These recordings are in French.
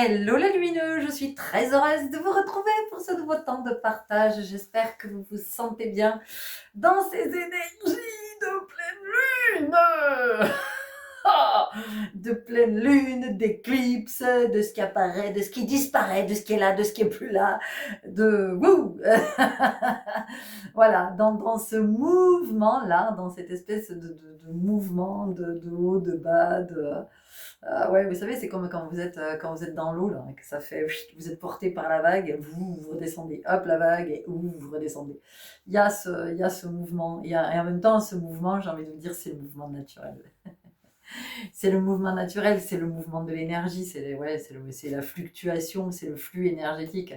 Hello les lumineux, je suis très heureuse de vous retrouver pour ce nouveau temps de partage. J'espère que vous vous sentez bien dans ces énergies de pleine lune. De pleine lune, d'éclipse, de ce qui apparaît, de ce qui disparaît, de ce qui est là, de ce qui est plus là, de wouh. Voilà, dans ce mouvement-là, dans cette espèce de mouvement de haut, de bas, ouais, vous savez, c'est comme quand vous êtes dans l'eau, là, et que ça fait, vous êtes porté par la vague, vous redescendez, hop, la vague, et vous redescendez. Il y a ce mouvement, et en même temps, ce mouvement, j'ai envie de vous dire, c'est le mouvement naturel. C'est le mouvement naturel, c'est le mouvement de l'énergie, c'est la fluctuation, c'est le flux énergétique.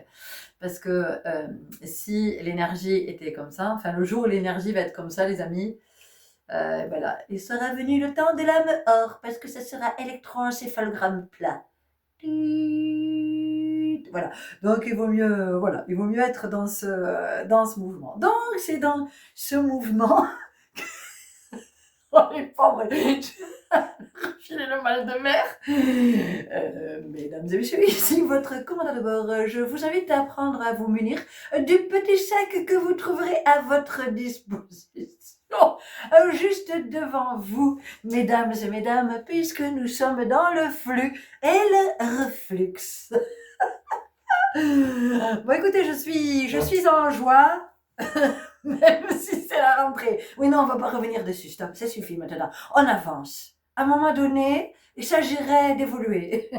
Parce que si l'énergie était comme ça, enfin le jour où l'énergie va être comme ça, les amis, voilà, il sera venu le temps de l'âme or, parce que ça sera électroencéphalogramme plat. Voilà, donc il vaut mieux être dans ce mouvement. Donc c'est dans ce mouvement. Oh, les pauvres, filer le mal de mer. Mesdames et messieurs, ici votre commandant de bord. Je vous invite à apprendre à vous munir du petit sac que vous trouverez à votre disposition, juste devant vous, mesdames et mesdames, puisque nous sommes dans le flux et le reflux. Bon, écoutez, je suis en joie. Même si c'est la rentrée. Oui, non, on va pas revenir dessus. Stop, ça suffit maintenant. On avance. À un moment donné, il s'agirait d'évoluer.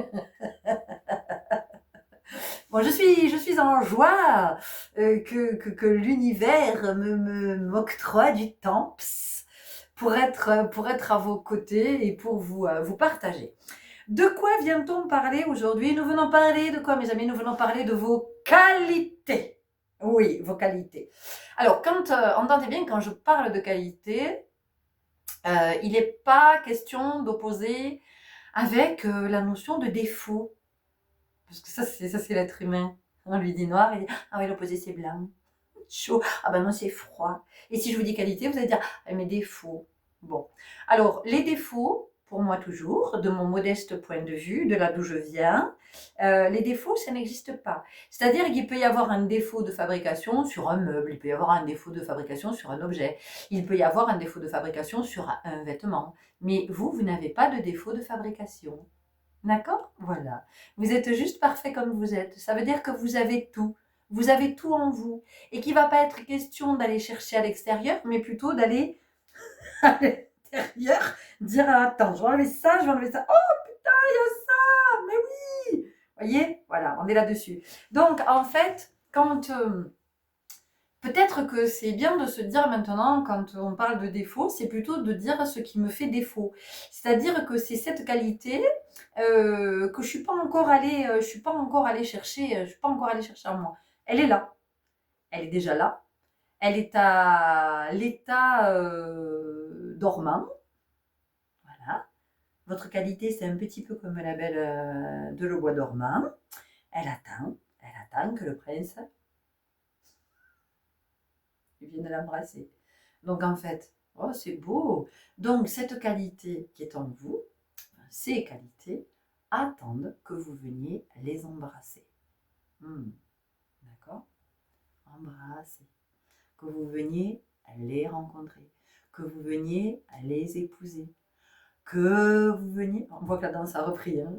Bon, je suis en joie que l'univers m'octroie du temps pour être à vos côtés et pour vous partager. De quoi vient-on parler aujourd'hui? Nous venons parler de quoi, mes amis? Nous venons parler de vos qualités. Oui, vos qualités. Alors, entendez bien, quand je parle de qualité, il n'est pas question d'opposer avec la notion de défaut. Parce que ça, c'est l'être humain. On lui dit noir, il dit « Ah oui, l'opposé, c'est blanc. Chaud. Ah ben non, c'est froid. » Et si je vous dis qualité, vous allez dire « Ah, mes défauts. » Bon. Alors, les défauts, pour moi toujours, de mon modeste point de vue, de là d'où je viens, les défauts, ça n'existe pas. C'est-à-dire qu'il peut y avoir un défaut de fabrication sur un meuble, il peut y avoir un défaut de fabrication sur un objet, il peut y avoir un défaut de fabrication sur un vêtement. Mais vous n'avez pas de défaut de fabrication. D'accord? Voilà. Vous êtes juste parfait comme vous êtes. Ça veut dire que vous avez tout. Vous avez tout en vous. Et qu'il ne va pas être question d'aller chercher à l'extérieur, mais plutôt d'aller à l'intérieur, dire attends, je vais enlever ça, je vais enlever ça. Oh putain, il y a ça, mais oui. Voyez, voilà, on est là-dessus. Donc en fait, peut-être que c'est bien de se dire maintenant, quand on parle de défaut, c'est plutôt de dire ce qui me fait défaut. C'est-à-dire que c'est cette qualité que je suis pas encore allée chercher, je suis pas encore allée chercher en moi. Elle est là, elle est déjà là. Elle est à l'état dormant. Voilà. Votre qualité, c'est un petit peu comme la belle de le bois dormant. Elle attend que le prince vienne l'embrasser. Donc en fait, oh c'est beau. Donc cette qualité qui est en vous, ces qualités attendent que vous veniez les embrasser. D'accord? Embrasser. Que vous veniez les rencontrer. Que vous veniez les épouser. Que vous veniez... On voit que la danse a repris. Hein.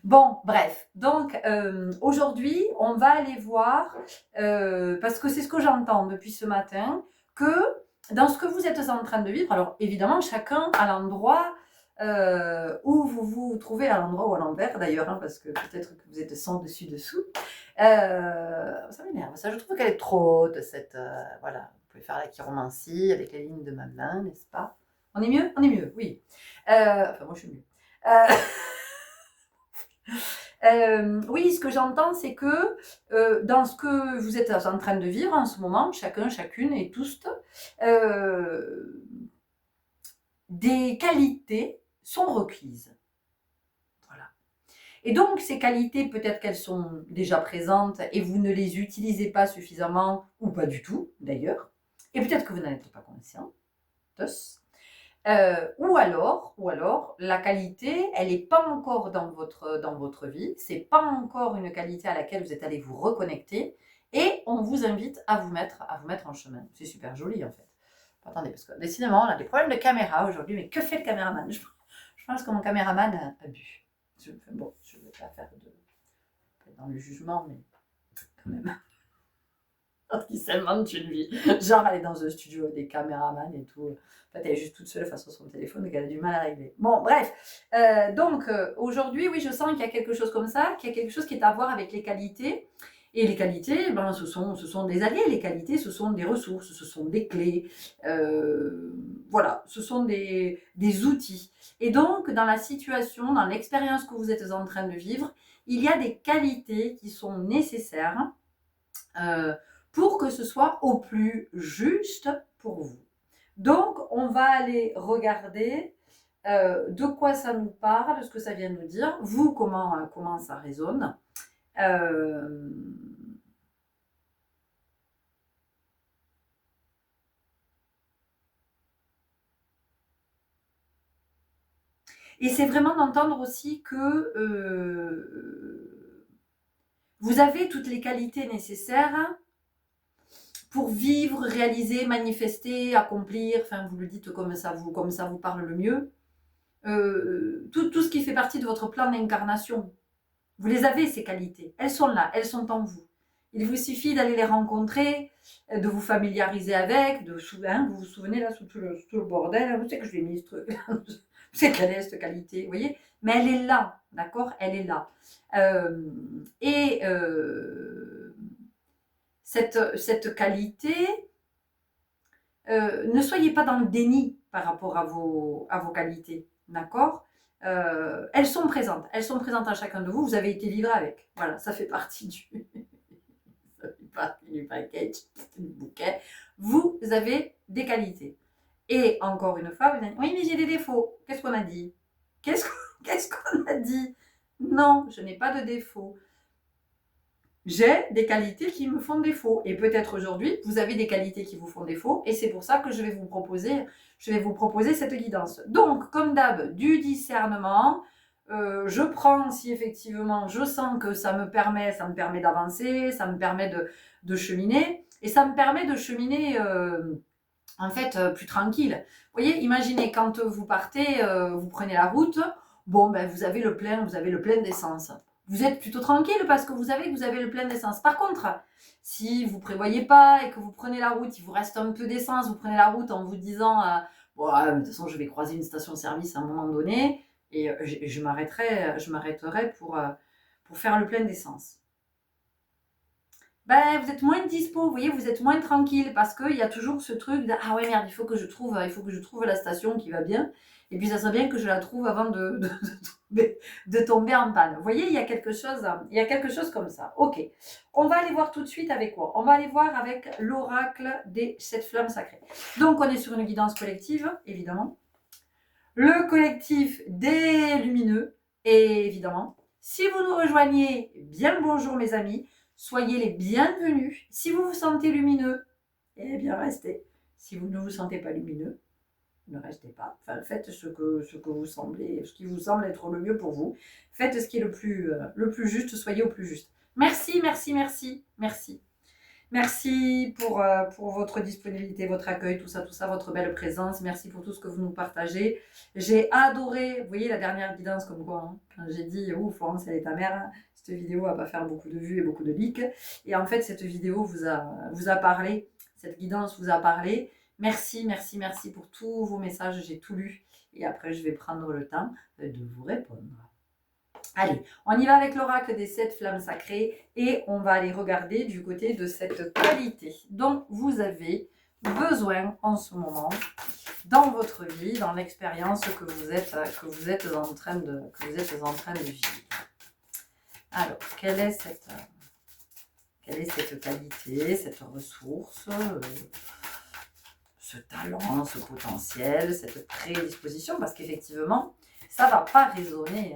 Bon, bref. Donc, aujourd'hui, on va aller voir, parce que c'est ce que j'entends depuis ce matin, que dans ce que vous êtes en train de vivre, alors évidemment, chacun à l'endroit où vous vous trouvez, à l'endroit ou à l'envers d'ailleurs, hein, parce que peut-être que vous êtes sans dessus dessous. Ça m'énerve, ça, je trouve qu'elle est trop haute, cette... voilà, vous pouvez faire la chiromancie avec les lignes de ma main, n'est-ce pas? On est mieux? On est mieux, oui. Enfin, moi, je suis mieux. Oui, ce que j'entends, c'est que dans ce que vous êtes en train de vivre en ce moment, chacun, chacune et tous, des qualités sont requises. Voilà. Et donc, ces qualités, peut-être qu'elles sont déjà présentes et vous ne les utilisez pas suffisamment, ou pas du tout, d'ailleurs. Et peut-être que vous n'en êtes pas conscient. Ou alors, la qualité, elle n'est pas encore dans votre vie, c'est pas encore une qualité à laquelle vous êtes allé vous reconnecter, et on vous invite à vous mettre en chemin. C'est super joli en fait. Attendez, parce que décidément, on a des problèmes de caméra aujourd'hui, mais que fait le caméraman? Je pense que mon caméraman a bu. Bon, je ne vais pas faire dans le jugement, mais quand même. Qui s'invente une vie. Genre, elle est dans un studio avec des caméramans et tout. En fait, elle est juste toute seule face à son téléphone et qu'elle a du mal à régler. Bon, bref. Donc, aujourd'hui, oui, je sens qu'il y a quelque chose comme ça, qu'il y a quelque chose qui est à voir avec les qualités. Et les qualités, ben, ce sont des alliés. Les qualités, ce sont des ressources, ce sont des clés. Voilà, ce sont des outils. Et donc, dans la situation, dans l'expérience que vous êtes en train de vivre, il y a des qualités qui sont nécessaires pour que ce soit au plus juste pour vous. Donc, on va aller regarder de quoi ça nous parle, ce que ça vient nous dire, vous, comment ça résonne. Et c'est vraiment d'entendre aussi que vous avez toutes les qualités nécessaires pour vivre, réaliser, manifester, accomplir, enfin vous le dites comme ça vous parle le mieux, tout ce qui fait partie de votre plan d'incarnation. Vous les avez, ces qualités. Elles sont là, elles sont en vous. Il vous suffit d'aller les rencontrer, de vous familiariser avec, vous vous souvenez là, sous tout le bordel, vous savez que je l'ai mis ce truc, vous savez quelle est cette qualité, vous voyez. Mais elle est là, d'accord. Elle est là. Cette qualité, ne soyez pas dans le déni par rapport à vos qualités, d'accord. Elles sont présentes à chacun de vous, vous avez été livré avec, voilà, ça fait partie ça fait partie du package, du bouquet. Vous avez des qualités. Et encore une fois, vous allez dire, oui, mais j'ai des défauts. Qu'est-ce qu'on a dit? Qu'est-ce qu'on a dit? Non, je n'ai pas de défauts. J'ai des qualités qui me font défaut. Et peut-être aujourd'hui, vous avez des qualités qui vous font défaut. Et c'est pour ça que je vais vous proposer cette guidance. Donc, comme d'hab, du discernement. Je prends si effectivement je sens que ça me permet d'avancer, ça me permet de cheminer. Et ça me permet de cheminer en fait plus tranquille. Vous voyez, imaginez quand vous partez, vous prenez la route. Bon, ben vous avez le plein d'essence. Vous êtes plutôt tranquille parce que vous savez que vous avez le plein d'essence. Par contre, si vous prévoyez pas et que vous prenez la route, il vous reste un peu d'essence, vous prenez la route en vous disant bon, de toute façon, je vais croiser une station-service à un moment donné et je m'arrêterai pour faire le plein d'essence. Ben, vous êtes moins dispo, vous voyez, vous êtes moins tranquille parce qu'il y a toujours ce truc de ah ouais merde, il faut que je trouve la station qui va bien. Et puis ça serait bien que je la trouve avant de tomber en panne. Vous voyez, il y a quelque chose comme ça. Ok. On va aller voir tout de suite avec quoi? On va aller voir avec l'oracle des 7 flammes sacrées. Donc on est sur une guidance collective, évidemment. Le collectif des lumineux, et évidemment. Si vous nous rejoignez, bien le bonjour mes amis. Soyez les bienvenus. Si vous vous sentez lumineux, eh bien restez. Si vous ne vous sentez pas lumineux, ne restez pas. Enfin, faites ce qui vous semble être le mieux pour vous. Faites ce qui est le plus juste, soyez au plus juste. Merci, merci, merci, merci. Merci pour votre disponibilité, votre accueil, tout ça, votre belle présence. Merci pour tout ce que vous nous partagez. J'ai adoré, vous voyez la dernière guidance comme quoi, hein, quand j'ai dit « Oh, Florence, elle est ta mère hein », cette vidéo va pas faire beaucoup de vues et beaucoup de likes. Et en fait, cette vidéo vous a parlé, cette guidance vous a parlé. Merci, merci, merci pour tous vos messages, j'ai tout lu. Et après, je vais prendre le temps de vous répondre. Allez, on y va avec l'oracle des 7 flammes sacrées et on va aller regarder du côté de cette qualité dont vous avez besoin en ce moment dans votre vie, dans l'expérience que vous êtes en train de vivre. Alors, quelle est cette qualité, cette ressource, ce talent, ce potentiel, cette prédisposition? Parce qu'effectivement, ça ne va pas résonner.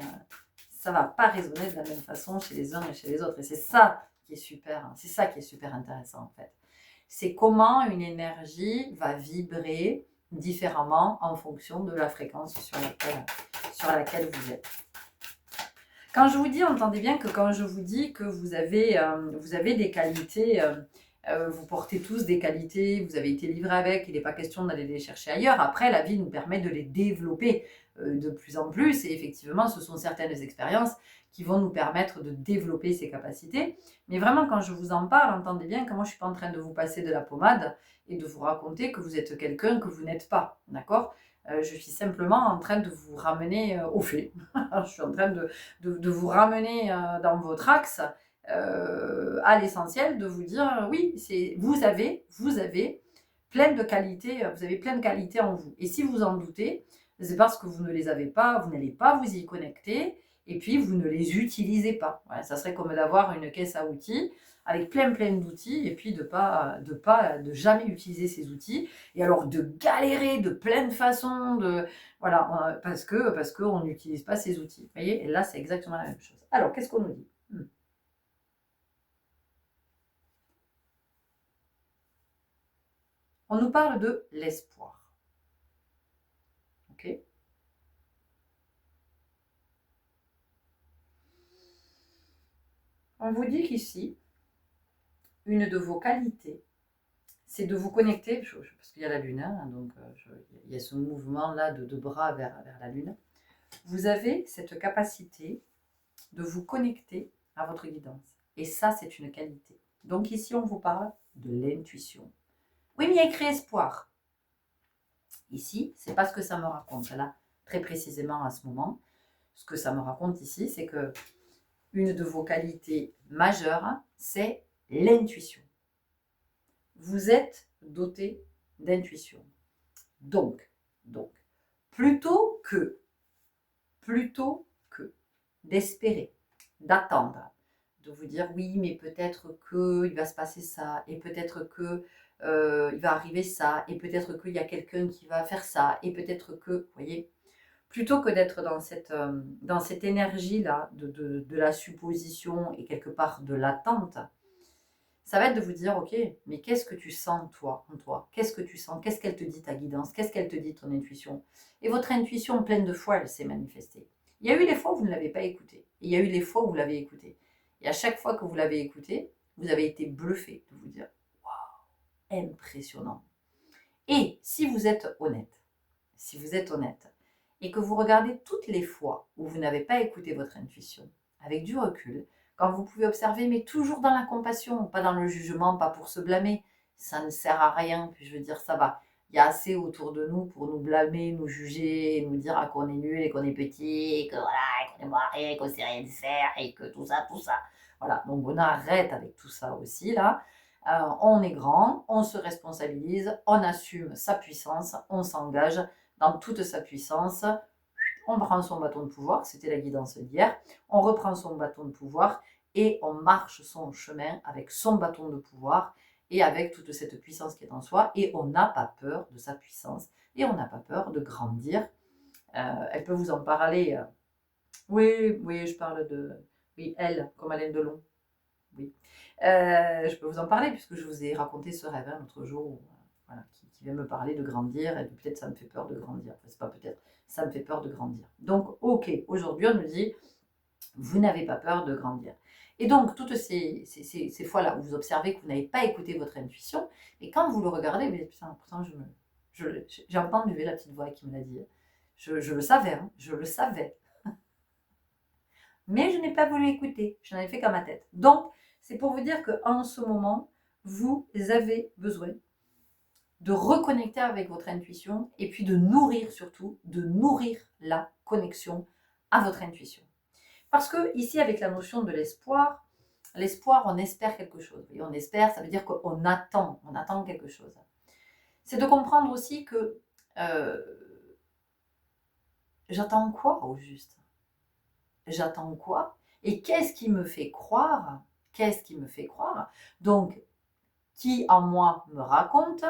Ça ne va pas résonner de la même façon chez les uns et chez les autres. Et c'est ça qui est super, c'est ça qui est super intéressant en fait. C'est comment une énergie va vibrer différemment en fonction de la fréquence sur laquelle vous êtes. Quand je vous dis, entendez bien que quand je vous dis que vous avez des qualités, vous portez tous des qualités, vous avez été livré avec, il n'est pas question d'aller les chercher ailleurs. Après, la vie nous permet de les développer de plus en plus. Et effectivement, ce sont certaines expériences qui vont nous permettre de développer ces capacités. Mais vraiment, quand je vous en parle, entendez bien que moi, je ne suis pas en train de vous passer de la pommade et de vous raconter que vous êtes quelqu'un que vous n'êtes pas. D'accord ? Je suis simplement en train de vous ramener au fait. Je suis en train de vous ramener dans votre axe à l'essentiel, de vous dire oui, vous avez plein de qualités, vous avez plein de qualités en vous. Et si vous en doutez, c'est parce que vous ne les avez pas, vous n'allez pas vous y connecter, et puis vous ne les utilisez pas. Voilà, ça serait comme d'avoir une caisse à outils avec plein d'outils, et puis de jamais utiliser ces outils, et alors de galérer de plein de façons, voilà, parce qu'on n'utilise pas ces outils. Vous voyez, et là c'est exactement la même chose. Alors, qu'est-ce qu'on nous dit ? On nous parle de l'espoir. Ok ? On vous dit qu'ici, une de vos qualités, c'est de vous connecter, parce qu'il y a la lune, hein, donc il y a ce mouvement-là de bras vers la lune. Vous avez cette capacité de vous connecter à votre guidance. Et ça, c'est une qualité. Donc ici, on vous parle de l'intuition. Oui, mais il y a écrit espoir. Ici, c'est pas ce que ça me raconte. Là, très précisément à ce moment, ce que ça me raconte ici, c'est que une de vos qualités majeures, c'est l'intuition. Vous êtes doté d'intuition. Donc, plutôt que d'espérer, d'attendre, de vous dire oui, mais peut-être qu'il va se passer ça, et peut-être que il va arriver ça, et peut-être qu'il y a quelqu'un qui va faire ça, et peut-être que, vous voyez, plutôt que d'être dans cette énergie-là de la supposition et quelque part de l'attente, ça va être de vous dire, ok, mais qu'est-ce que tu sens toi, en toi ? Qu'est-ce que tu sens ? Qu'est-ce qu'elle te dit ta guidance ? Qu'est-ce qu'elle te dit ton intuition ? Et votre intuition, pleine de fois, elle s'est manifestée. Il y a eu les fois où vous ne l'avez pas écoutée. Et il y a eu les fois où vous l'avez écoutée. Et à chaque fois que vous l'avez écoutée, vous avez été bluffé de vous dire, waouh, impressionnant. Et si vous êtes honnête, et que vous regardez toutes les fois où vous n'avez pas écouté votre intuition, avec du recul, quand vous pouvez observer, mais toujours dans la compassion, pas dans le jugement, pas pour se blâmer, ça ne sert à rien, puis je veux dire, ça va. Il y a assez autour de nous pour nous blâmer, nous juger, nous dire qu'on est nul et qu'on est petit, et que voilà, et qu'on est moiré, et qu'on sait rien faire, et que tout ça. Voilà, donc on arrête avec tout ça aussi, là. On est grand, on se responsabilise, on assume sa puissance, on s'engage dans toute sa puissance. On prend son bâton de pouvoir, c'était la guidance d'hier, on reprend son bâton de pouvoir et on marche son chemin avec son bâton de pouvoir et avec toute cette puissance qui est en soi, et on n'a pas peur de sa puissance et on n'a pas peur de grandir. Elle peut vous en parler. Oui, je parle de... Oui, elle, comme Alain Delon. Oui. Je peux vous en parler puisque je vous ai raconté ce rêve l'autre jour, voilà, qui vient me parler de grandir, et peut-être ça me fait peur de grandir. Enfin, c'est pas peut-être, ça me fait peur de grandir. Donc, ok, aujourd'hui on nous dit, vous n'avez pas peur de grandir. Et donc, toutes ces fois-là où vous observez que vous n'avez pas écouté votre intuition, et quand vous le regardez, mais putain, pourtant j'ai entendu la petite voix qui me l'a dit. Je le savais, hein, je le savais. Mais je n'ai pas voulu écouter, je n'en ai fait qu'à ma tête. Donc, c'est pour vous dire qu'en ce moment, vous avez besoin de reconnecter avec votre intuition et puis de nourrir surtout, de nourrir la connexion à votre intuition. Parce que ici, avec la notion de l'espoir, on espère quelque chose. Et on espère, ça veut dire qu'on attend quelque chose. C'est de comprendre aussi que j'attends quoi au juste ? J'attends quoi ? Et qu'est-ce qui me fait croire ? Donc, qui en moi me raconte ?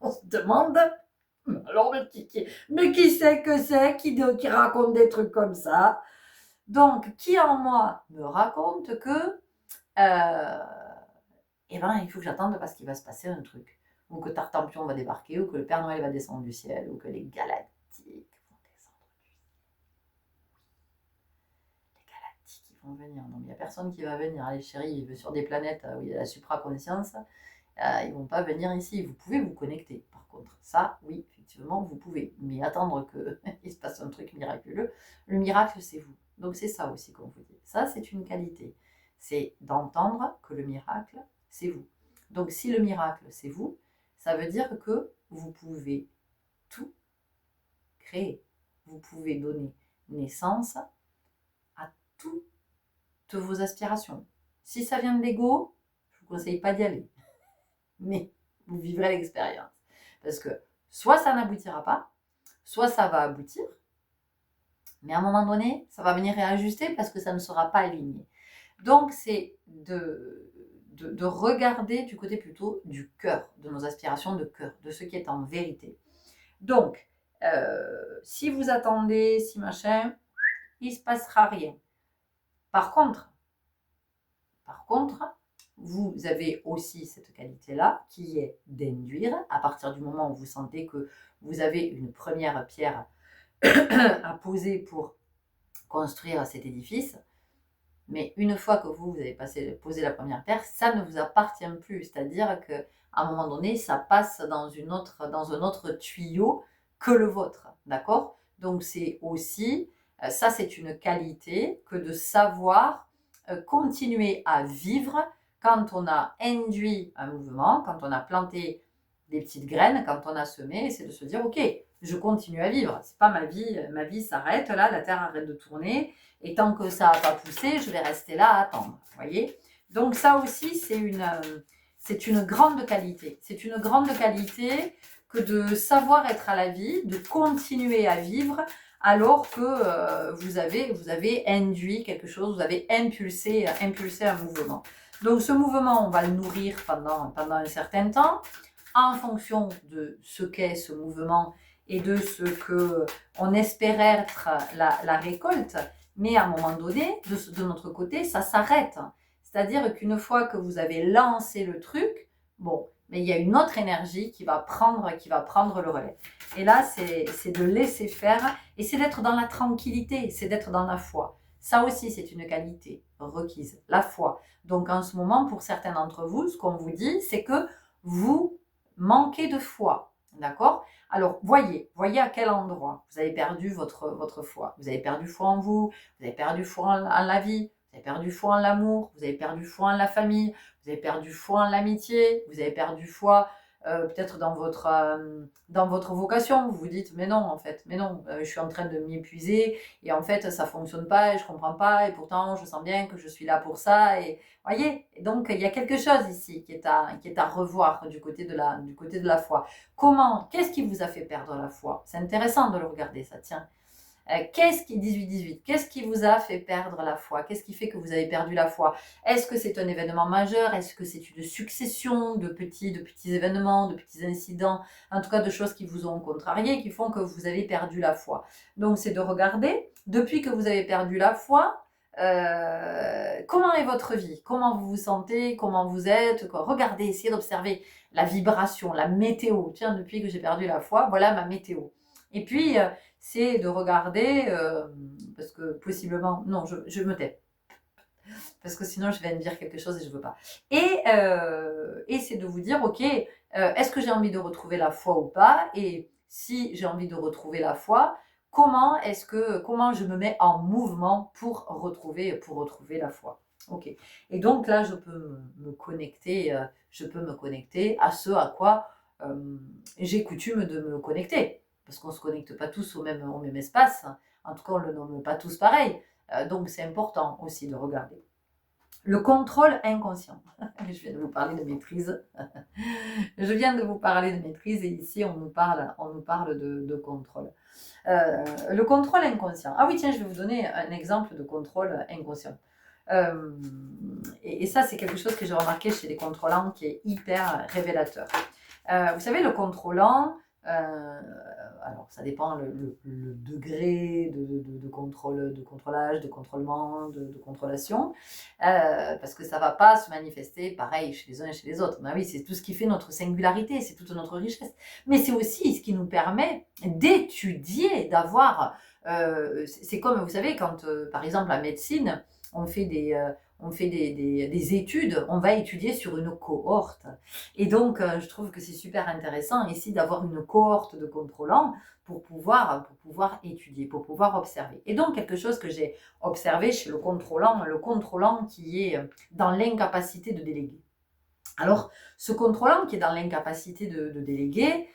On se demande, alors mais qui c'est que c'est qui raconte des trucs comme ça ? Donc, qui en moi me raconte que, il faut que j'attende parce qu'il va se passer un truc. ou que Tartampion va débarquer, ou que le Père Noël va descendre du ciel, ou que les galactiques vont descendre du ciel. Les galactiques, ils vont venir. Non, il n'y a personne qui va venir. Allez, chérie, il veut sur des planètes où il y a la supraconscience. Ils ne vont pas venir ici. Vous pouvez vous connecter, par contre. Ça, oui, effectivement, vous pouvez. Mais attendre qu'il se passe un truc miraculeux. Le miracle, c'est vous. Donc, c'est ça aussi qu'on vous dit. Ça, c'est une qualité. C'est d'entendre que le miracle, c'est vous. Donc, si le miracle, c'est vous, ça veut dire que vous pouvez tout créer. Vous pouvez donner naissance à toutes vos aspirations. Si ça vient de l'ego, je ne vous conseille pas d'y aller. Mais vous vivrez l'expérience. Parce que soit ça n'aboutira pas, soit ça va aboutir, mais à un moment donné, ça va venir réajuster parce que ça ne sera pas aligné. Donc, c'est de regarder du côté plutôt du cœur, de nos aspirations de cœur, de ce qui est en vérité. Donc, si vous attendez, si machin, il ne se passera rien. Par contre, vous avez aussi cette qualité-là qui est d'induire à partir du moment où vous sentez que vous avez une première pierre à poser pour construire cet édifice. Mais une fois que vous avez posé la première pierre, ça ne vous appartient plus. C'est-à-dire qu'à un moment donné, ça passe dans un autre tuyau que le vôtre. D'accord? Donc c'est aussi, ça c'est une qualité que de savoir continuer à vivre quand on a induit un mouvement, quand on a planté des petites graines, quand on a semé, c'est de se dire ok, je continue à vivre. C'est pas ma vie s'arrête là, la terre arrête de tourner et tant que ça n'a pas poussé, je vais rester là à attendre. Voyez? Donc ça aussi c'est une grande qualité. C'est une grande qualité que de savoir être à la vie, de continuer à vivre alors que vous avez induit quelque chose, vous avez impulsé un mouvement. Donc ce mouvement, on va le nourrir pendant un certain temps en fonction de ce qu'est ce mouvement et de ce qu'on espère être la récolte. Mais à un moment donné, de notre côté, ça s'arrête. C'est-à-dire qu'une fois que vous avez lancé le truc, bon, mais il y a une autre énergie qui va prendre le relais. Et là, c'est de laisser faire et c'est d'être dans la tranquillité, c'est d'être dans la foi. Ça aussi, c'est une qualité requise, la foi. Donc en ce moment, pour certains d'entre vous, ce qu'on vous dit, c'est que vous manquez de foi. D'accord? Alors, voyez à quel endroit vous avez perdu votre foi. Vous avez perdu foi en vous, vous avez perdu foi en la vie, vous avez perdu foi en l'amour, vous avez perdu foi en la famille, vous avez perdu foi en l'amitié, vous avez perdu foi peut-être dans votre vocation. Vous vous dites, mais non, en fait, je suis en train de m'épuiser et en fait, ça ne fonctionne pas et je ne comprends pas et pourtant, je sens bien que je suis là pour ça. Et voyez, et donc, il y a quelque chose ici qui est à revoir du côté de la foi. Qu'est-ce qui vous a fait perdre la foi? C'est intéressant de le regarder, ça tient. Qu'est-ce qui vous a fait perdre la foi? Qu'est-ce qui fait que vous avez perdu la foi? Est-ce que c'est un événement majeur? Est-ce que c'est une succession de petits événements, de petits incidents, en tout cas de choses qui vous ont contrarié, qui font que vous avez perdu la foi? Donc c'est de regarder, depuis que vous avez perdu la foi, comment est votre vie? Comment vous vous sentez? Comment vous êtes? Regardez, essayez d'observer la vibration, la météo. Tiens, depuis que j'ai perdu la foi, voilà ma météo. Et puis, c'est de regarder, parce que possiblement, non, je me tais, parce que sinon je vais me dire quelque chose et je ne veux pas. Et c'est de vous dire, ok, est-ce que j'ai envie de retrouver la foi ou pas? Et si j'ai envie de retrouver la foi, comment je me mets en mouvement pour retrouver la foi? Ok. Et donc là, je peux me connecter, à ce à quoi j'ai coutume de me connecter. Parce qu'on ne se connecte pas tous au même espace. En tout cas, on ne le nomme pas tous pareil. Donc, c'est important aussi de regarder. Le contrôle inconscient. Je viens de vous parler de maîtrise. Et ici, on nous parle de contrôle. Le contrôle inconscient. Ah oui, tiens, je vais vous donner un exemple de contrôle inconscient. Et ça, c'est quelque chose que j'ai remarqué chez les contrôlants qui est hyper révélateur. Vous savez, le contrôlant, Alors, ça dépend le degré de contrôle, de contrôlage, de contrôlement, de contrôlation, parce que ça ne va pas se manifester pareil chez les uns et chez les autres. Ben oui, c'est tout ce qui fait notre singularité, c'est toute notre richesse. Mais c'est aussi ce qui nous permet d'étudier, d'avoir... c'est comme, vous savez, quand, par exemple, la médecine, on fait des études, on va étudier sur une cohorte. Et donc, je trouve que c'est super intéressant ici d'avoir une cohorte de contrôlants pour pouvoir étudier, pour pouvoir observer. Et donc, quelque chose que j'ai observé chez le contrôlant qui est dans l'incapacité de déléguer. Alors, ce contrôlant qui est dans l'incapacité de déléguer,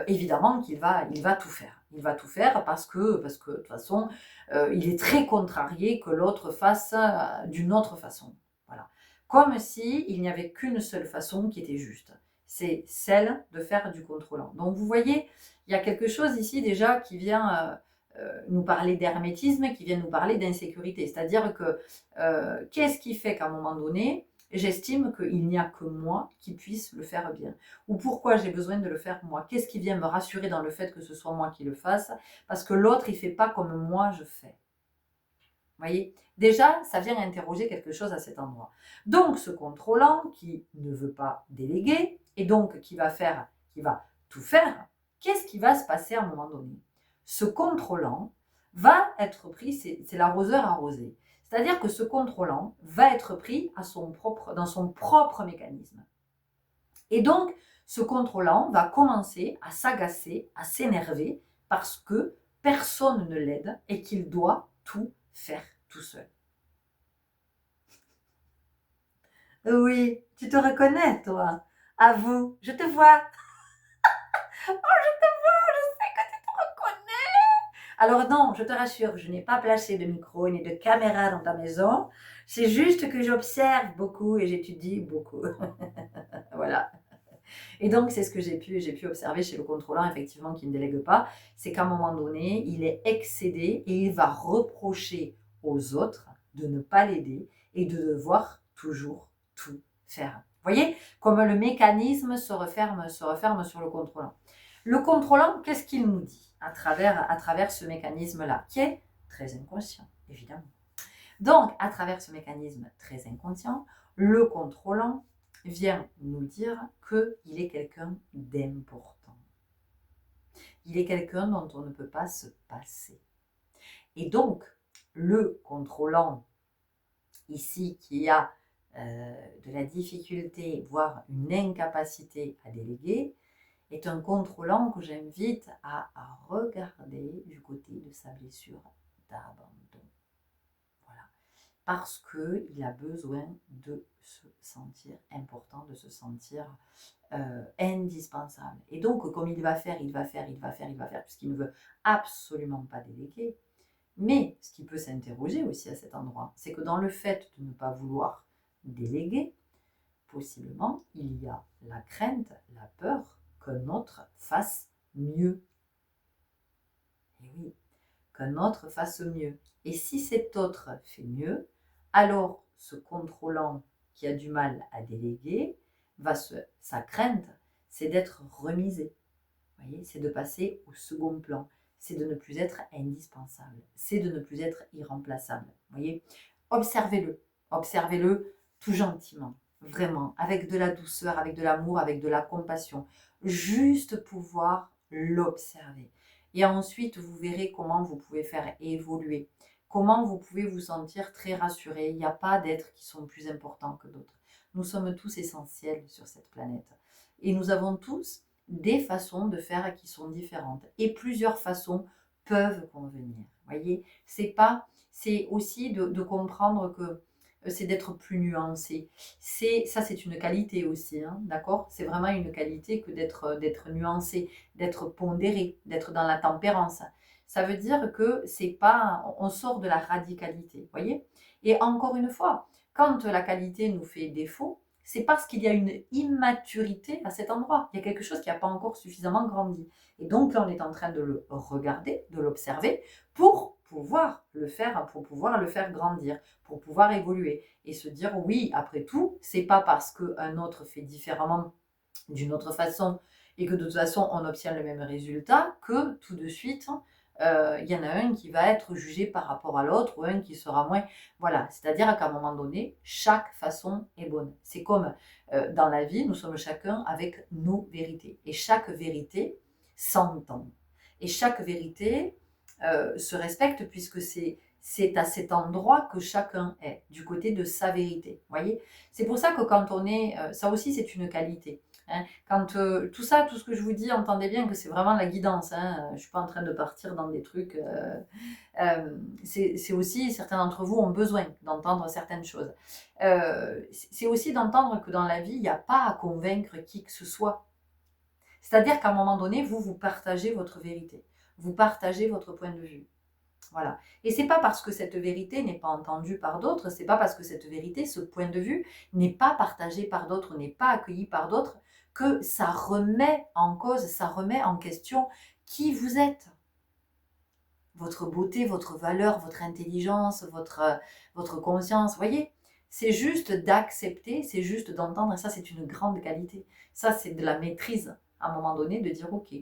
évidemment qu'il il va tout faire. Il va tout faire parce que de toute façon, il est très contrarié que l'autre fasse d'une autre façon. Voilà. Comme si il n'y avait qu'une seule façon qui était juste. C'est celle de faire du contrôlant. Donc vous voyez, il y a quelque chose ici déjà qui vient nous parler d'hermétisme, qui vient nous parler d'insécurité. C'est-à-dire que qu'est-ce qui fait qu'à un moment donné, j'estime qu'il n'y a que moi qui puisse le faire bien. Ou pourquoi j'ai besoin de le faire moi? Qu'est-ce qui vient me rassurer dans le fait que ce soit moi qui le fasse? Parce que l'autre, il ne fait pas comme moi je fais. Vous voyez? Déjà, ça vient interroger quelque chose à cet endroit. Donc, ce contrôlant qui ne veut pas déléguer, et donc qui va tout faire, qu'est-ce qui va se passer à un moment donné? Ce contrôlant va être pris, c'est l'arroseur arrosé. C'est-à-dire que ce contrôlant va être pris dans son propre mécanisme. Et donc, ce contrôlant va commencer à s'agacer, à s'énerver parce que personne ne l'aide et qu'il doit tout faire tout seul. Oui, tu te reconnais, toi. Avoue, je te vois. Oh, je te vois, je sais que tu te reconnais. Alors non, je te rassure, je n'ai pas placé de micro ni de caméra dans ta maison. C'est juste que j'observe beaucoup et j'étudie beaucoup. Voilà. Et donc, c'est ce que j'ai pu observer chez le contrôlant, effectivement, qui ne délègue pas. C'est qu'à un moment donné, il est excédé et il va reprocher aux autres de ne pas l'aider et de devoir toujours tout faire. Vous voyez, comme le mécanisme se referme sur le contrôlant. Le contrôlant, qu'est-ce qu'il nous dit à travers ce mécanisme-là, qui est très inconscient, évidemment. Donc, à travers ce mécanisme très inconscient, le contrôlant vient nous dire qu'il est quelqu'un d'important. Il est quelqu'un dont on ne peut pas se passer. Et donc, le contrôlant, ici, qui a de la difficulté, voire une incapacité à déléguer, est un contrôlant que j'invite à regarder du côté de sa blessure d'abandon. Parce qu'il a besoin de se sentir important, de se sentir indispensable. Et donc, comme il va faire, puisqu'il ne veut absolument pas déléguer. Mais ce qui peut s'interroger aussi à cet endroit, c'est que dans le fait de ne pas vouloir déléguer, possiblement, il y a la crainte, la peur qu'un autre fasse mieux. Et oui, qu'un autre fasse mieux. Et si cet autre fait mieux, alors ce contrôlant qui a du mal à déléguer, sa crainte, c'est d'être remisé. Vous voyez, c'est de passer au second plan. C'est de ne plus être indispensable. C'est de ne plus être irremplaçable. Vous voyez, observez-le. Observez-le tout gentiment. Vraiment, avec de la douceur, avec de l'amour, avec de la compassion. Juste pouvoir l'observer. Et ensuite, vous verrez comment vous pouvez faire évoluer. Comment vous pouvez vous sentir très rassuré. Il n'y a pas d'êtres qui sont plus importants que d'autres. Nous sommes tous essentiels sur cette planète. Et nous avons tous des façons de faire qui sont différentes. Et plusieurs façons peuvent convenir. Voyez, c'est aussi de comprendre que c'est d'être plus nuancé. Ça, c'est une qualité aussi, hein, d'accord? C'est vraiment une qualité que d'être nuancé, d'être pondéré, d'être dans la tempérance. Ça veut dire que c'est pas, on sort de la radicalité, voyez? Et encore une fois, quand la qualité nous fait défaut, c'est parce qu'il y a une immaturité à cet endroit. Il y a quelque chose qui n'a pas encore suffisamment grandi. Et donc là, on est en train de le regarder, de l'observer, pour pouvoir le faire grandir, pour pouvoir évoluer. Et se dire, oui, après tout, c'est pas parce qu'un autre fait différemment, d'une autre façon, et que de toute façon on obtient le même résultat, que tout de suite il y en a un qui va être jugé par rapport à l'autre ou un qui sera moins. Voilà, c'est-à-dire qu'à un moment donné, chaque façon est bonne. C'est comme dans la vie, nous sommes chacun avec nos vérités et chaque vérité s'entend. Et chaque vérité se respecte puisque c'est à cet endroit que chacun est, du côté de sa vérité. Voyez, c'est pour ça que quand on est, ça aussi c'est une qualité. Hein. Quand tout ça, tout ce que je vous dis, entendez bien que c'est vraiment la guidance. Hein. Je ne suis pas en train de partir dans des trucs. C'est aussi, certains d'entre vous ont besoin d'entendre certaines choses. C'est aussi d'entendre que dans la vie, il n'y a pas à convaincre qui que ce soit. C'est-à-dire qu'à un moment donné, vous partagez votre vérité. Vous partagez votre point de vue. Voilà. Et c'est pas parce que cette vérité n'est pas entendue par d'autres, c'est pas parce que cette vérité, ce point de vue n'est pas partagé par d'autres, n'est pas accueilli par d'autres, que ça remet en cause, ça remet en question qui vous êtes. Votre beauté, votre valeur, votre intelligence, votre conscience, vous voyez, c'est juste d'accepter, c'est juste d'entendre, et ça c'est une grande qualité. Ça c'est de la maîtrise, à un moment donné, de dire ok,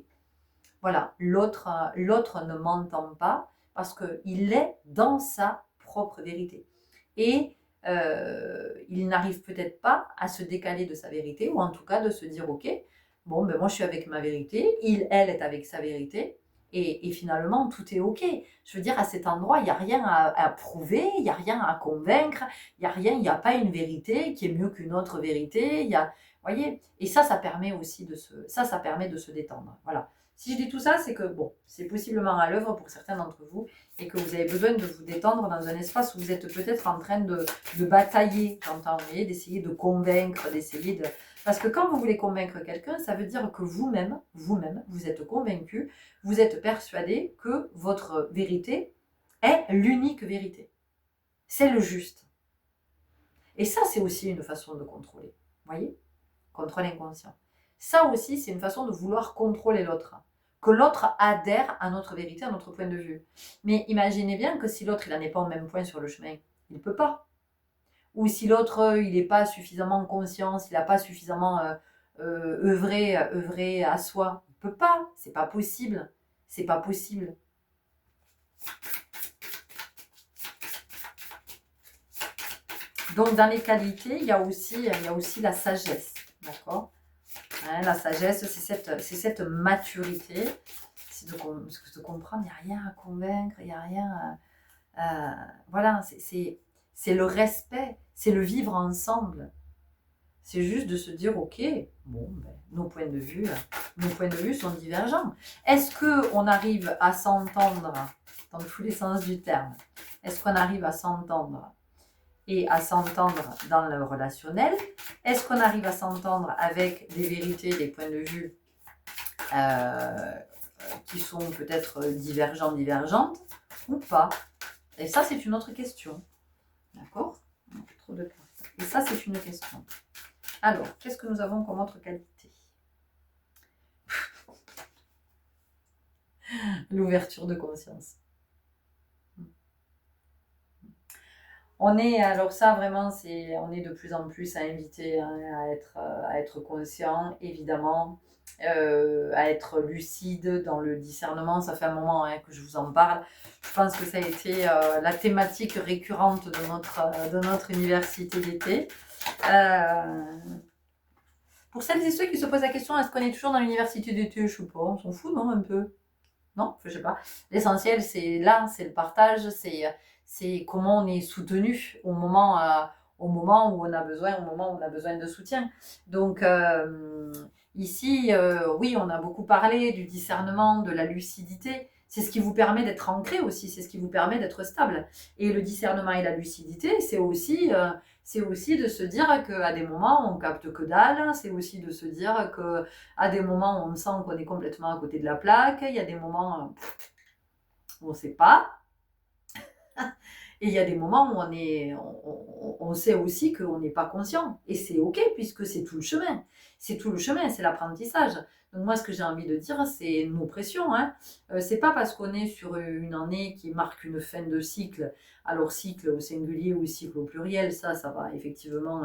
voilà, l'autre ne m'entend pas, parce qu'il est dans sa propre vérité. Et il n'arrive peut-être pas à se décaler de sa vérité, ou en tout cas de se dire, ok, bon, ben moi je suis avec ma vérité, elle est avec sa vérité, et finalement tout est ok. Je veux dire, à cet endroit, il n'y a rien à prouver, il n'y a rien à convaincre, il n'y a rien, il n'y a pas une vérité qui est mieux qu'une autre vérité, il y a, voyez, et ça permet aussi ça permet de se détendre, voilà. Si je dis tout ça, c'est que bon, c'est possiblement à l'œuvre pour certains d'entre vous et que vous avez besoin de vous détendre dans un espace où vous êtes peut-être en train de batailler, j'entends, d'essayer de convaincre, d'essayer de... Parce que quand vous voulez convaincre quelqu'un, ça veut dire que vous-même, vous êtes convaincu, vous êtes persuadé que votre vérité est l'unique vérité. C'est le juste. Et ça, c'est aussi une façon de contrôler. Vous voyez ? Contrôle inconscient. Ça aussi, c'est une façon de vouloir contrôler l'autre. Que l'autre adhère à notre vérité, à notre point de vue. Mais imaginez bien que si l'autre, il n'en est pas au même point sur le chemin, il ne peut pas. Ou si l'autre, il n'est pas suffisamment conscient, s'il n'a pas suffisamment œuvré à soi, il ne peut pas. C'est pas possible. C'est pas possible. Donc, dans les qualités, il y a aussi la sagesse. D'accord ? Hein, la sagesse, c'est cette maturité. C'est de comprendre, il n'y a rien à convaincre, il n'y a rien à... voilà, c'est le respect, c'est le vivre ensemble. C'est juste de se dire, ok, bon, ben, nos points de vue sont divergents. Est-ce qu'on arrive à s'entendre dans tous les sens du terme? Est-ce qu'on arrive à s'entendre et à s'entendre dans le relationnel? Est-ce qu'on arrive à s'entendre avec des vérités, des points de vue qui sont peut-être divergentes ou pas? Et ça, c'est une autre question. D'accord? Trop de cartes. Et ça, c'est une question. Alors, qu'est-ce que nous avons comme autre qualité? L'ouverture de conscience. On est, alors ça vraiment, on est de plus en plus à inviter hein, à être conscient, évidemment, à être lucide dans le discernement. Ça fait un moment hein, que je vous en parle. Je pense que ça a été la thématique récurrente de notre université d'été. Pour celles et ceux qui se posent la question, est-ce qu'on est toujours dans l'université d'été? Je sais pas, on s'en fout, non, un peu? Non, je sais pas. L'essentiel, c'est là, c'est le partage, c'est comment on est soutenu au moment où on a besoin de soutien. Donc ici, oui, on a beaucoup parlé du discernement, de la lucidité. C'est ce qui vous permet d'être ancré aussi, c'est ce qui vous permet d'être stable. Et le discernement et la lucidité, c'est aussi de se dire qu'à des moments, on capte que dalle. C'est aussi de se dire qu'à des moments, on sent qu'on est complètement à côté de la plaque. Il y a des moments où on ne sait pas. Et il y a des moments où on sait aussi qu'on n'est pas conscient. Et c'est OK, puisque c'est tout le chemin. C'est tout le chemin, c'est l'apprentissage. Donc moi, ce que j'ai envie de dire, c'est nos pressions. Hein. C'est pas parce qu'on est sur une année qui marque une fin de cycle, alors cycle au singulier ou cycle au pluriel, ça va effectivement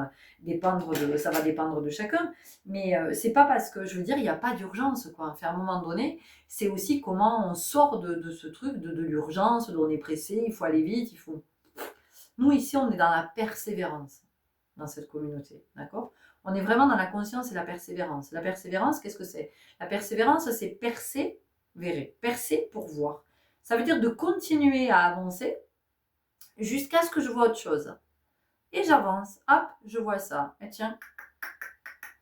ça va dépendre de chacun. Mais c'est pas parce que, je veux dire, il n'y a pas d'urgence, quoi. Enfin, à un moment donné, c'est aussi comment on sort de ce truc de l'urgence, de on est pressé, il faut aller vite, il faut... Nous, ici, on est dans la persévérance, dans cette communauté, d'accord? On est vraiment dans la conscience et la persévérance. La persévérance, qu'est-ce que c'est? La persévérance, c'est persévérer. Percer pour voir. Ça veut dire de continuer à avancer jusqu'à ce que je vois autre chose. Et j'avance, hop, je vois ça. Et tiens,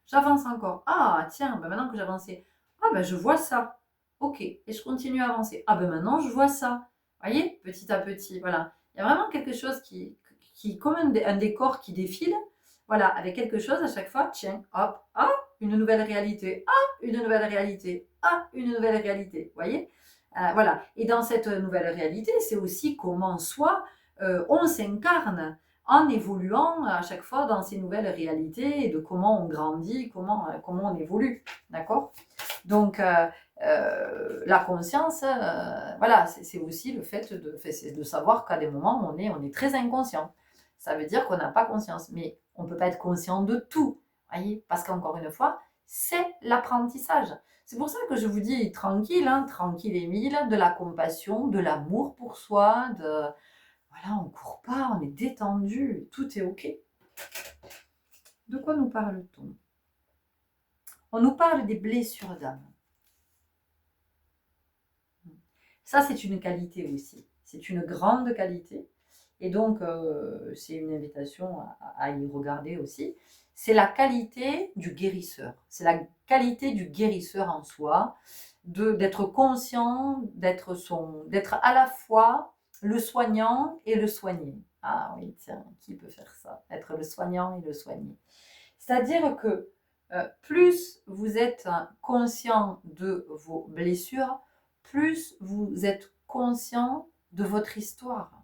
j'avance encore. Ah, tiens, ben maintenant que j'ai avancé, ah ben je vois ça. Ok, et je continue à avancer. Ah ben maintenant je vois ça. Vous voyez, petit à petit, voilà. Il y a vraiment quelque chose qui comme un décor qui défile, voilà, avec quelque chose à chaque fois, tiens, hop, ah, une nouvelle réalité, ah, une nouvelle réalité, ah, une nouvelle réalité, vous voyez. Voilà, et dans cette nouvelle réalité, c'est aussi comment soi, on s'incarne en évoluant à chaque fois dans ces nouvelles réalités et de comment on grandit, comment on évolue, d'accord? Donc, la conscience, voilà, c'est aussi le fait de savoir qu'à des moments, on est très inconscient. Ça veut dire qu'on n'a pas conscience, mais on ne peut pas être conscient de tout, voyez? Parce qu'encore une fois, c'est l'apprentissage. C'est pour ça que je vous dis tranquille, hein, tranquille Émile, de la compassion, de l'amour pour soi, voilà, on ne court pas, on est détendu, tout est OK. De quoi nous parle-t-on? On nous parle des blessures d'âme. Ça, c'est une qualité aussi. C'est une grande qualité. Et donc, c'est une invitation à y regarder aussi. C'est la qualité du guérisseur. C'est la qualité du guérisseur en soi, d'être conscient, d'être à la fois le soignant et le soigné. Ah oui, tiens, qui peut faire ça? Être le soignant et le soigné. C'est-à-dire que plus vous êtes conscient de vos blessures, plus vous êtes conscient de votre histoire.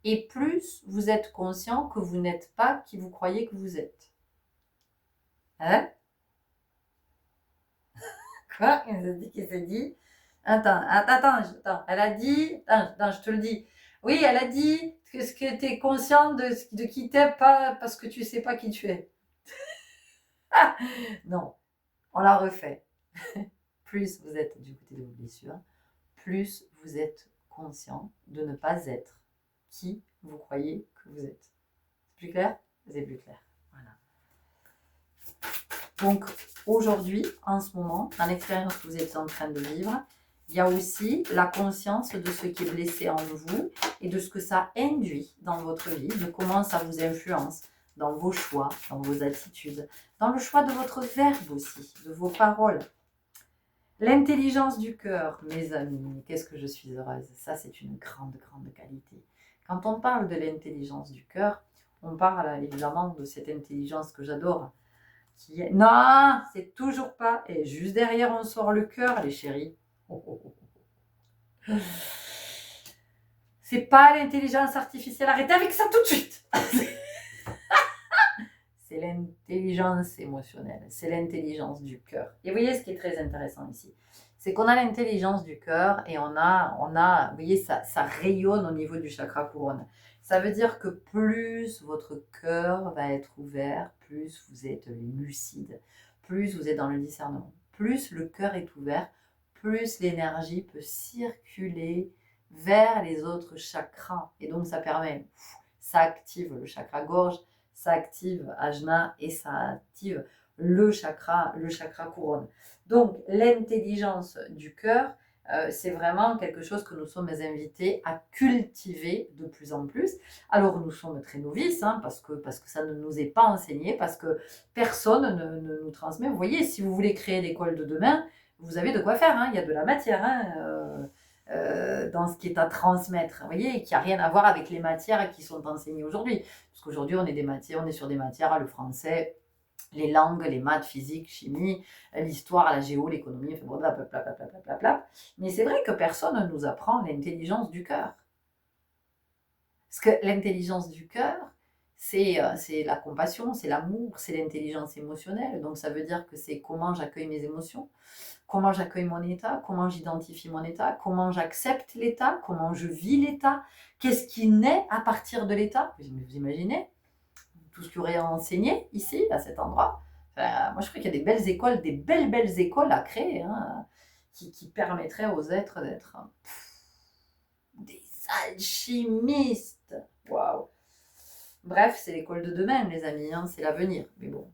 Et plus vous êtes conscient que vous n'êtes pas qui vous croyez que vous êtes. Hein? Quoi? Qu'est-ce qu'elle dit? Attends, elle a dit... Attends, je te le dis. Oui, elle a dit que tu es conscient de qui t'es pas parce que tu sais pas qui tu es. Non, on la refait. Plus vous êtes du côté de vos blessures, plus vous êtes conscient de ne pas être qui vous croyez que vous êtes. C'est plus clair? C'est plus clair. Voilà. Donc aujourd'hui, en ce moment, dans l'expérience que vous êtes en train de vivre, il y a aussi la conscience de ce qui est blessé en vous et de ce que ça induit dans votre vie, de comment ça vous influence dans vos choix, dans vos attitudes, dans le choix de votre verbe aussi, de vos paroles. L'intelligence du cœur, mes amis, qu'est-ce que je suis heureuse. Ça, c'est une grande, grande qualité. Quand on parle de l'intelligence du cœur, on parle évidemment de cette intelligence que j'adore. Qui est... Non, c'est toujours pas. Et juste derrière, on sort le cœur, les chéris. Oh, oh, oh. C'est pas l'intelligence artificielle. Arrêtez avec ça tout de suite. C'est l'intelligence émotionnelle, c'est l'intelligence du cœur. Et vous voyez ce qui est très intéressant ici, c'est qu'on a l'intelligence du cœur et on a, vous voyez, ça rayonne au niveau du chakra couronne. Ça veut dire que plus votre cœur va être ouvert, plus vous êtes lucide, plus vous êtes dans le discernement, plus le cœur est ouvert, plus l'énergie peut circuler vers les autres chakras. Et donc ça permet, ça active le chakra gorge, ça active Ajna et ça active le chakra couronne. Donc l'intelligence du cœur, c'est vraiment quelque chose que nous sommes invités à cultiver de plus en plus. Alors nous sommes très novices, hein, parce que ça ne nous est pas enseigné, parce que personne ne nous transmet. Vous voyez, si vous voulez créer l'école de demain, vous avez de quoi faire, hein, il y a de la matière. Dans ce qui est à transmettre, vous voyez, qui n'a rien à voir avec les matières qui sont enseignées aujourd'hui. Parce qu'aujourd'hui, on est sur des matières, le français, les langues, les maths, physique, chimie, l'histoire, la géo, l'économie, blablabla. Mais c'est vrai que personne ne nous apprend l'intelligence du cœur. Parce que l'intelligence du cœur, c'est la compassion, c'est l'amour, c'est l'intelligence émotionnelle. Donc ça veut dire que c'est comment j'accueille mes émotions, comment j'accueille mon état, comment j'identifie mon état, comment j'accepte l'état, comment je vis l'état, qu'est-ce qui naît à partir de l'état. Vous imaginez tout ce qu'il y aurait à enseigner ici, à cet endroit. Enfin, moi, je crois qu'il y a des belles écoles, des belles écoles à créer, hein, qui permettraient aux êtres d'être des alchimistes. Waouh! Bref, c'est l'école de demain, les amis, hein, c'est l'avenir. Mais bon,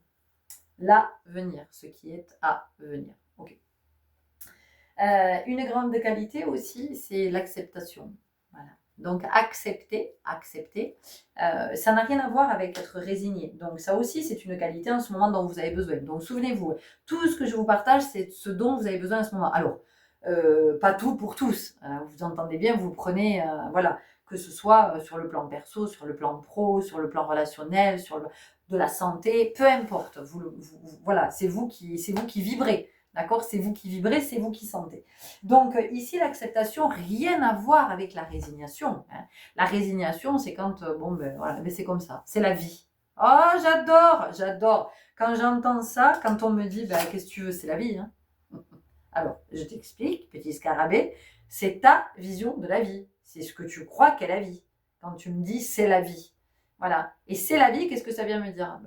l'avenir, ce qui est à venir. Ok. Une grande qualité aussi, c'est l'acceptation. Voilà. Donc accepter, ça n'a rien à voir avec être résigné. Donc ça aussi, c'est une qualité en ce moment dont vous avez besoin. Donc souvenez-vous, tout ce que je vous partage, c'est ce dont vous avez besoin en ce moment. Alors, pas tout pour tous. Vous entendez bien, vous prenez, voilà, que ce soit sur le plan perso, sur le plan pro, sur le plan relationnel, de la santé, peu importe. Voilà, c'est vous qui vibrez. D'accord? C'est vous qui vibrez, c'est vous qui sentez. Donc ici, l'acceptation, rien à voir avec la résignation. Hein. La résignation, c'est quand, voilà, mais c'est comme ça, c'est la vie. Oh, j'adore. Quand j'entends ça, quand on me dit, qu'est-ce que tu veux, c'est la vie. Hein. Alors, je t'explique, petit scarabée, c'est ta vision de la vie. C'est ce que tu crois qu'est la vie. Quand tu me dis, c'est la vie. Voilà. Et c'est la vie, qu'est-ce que ça vient me dire?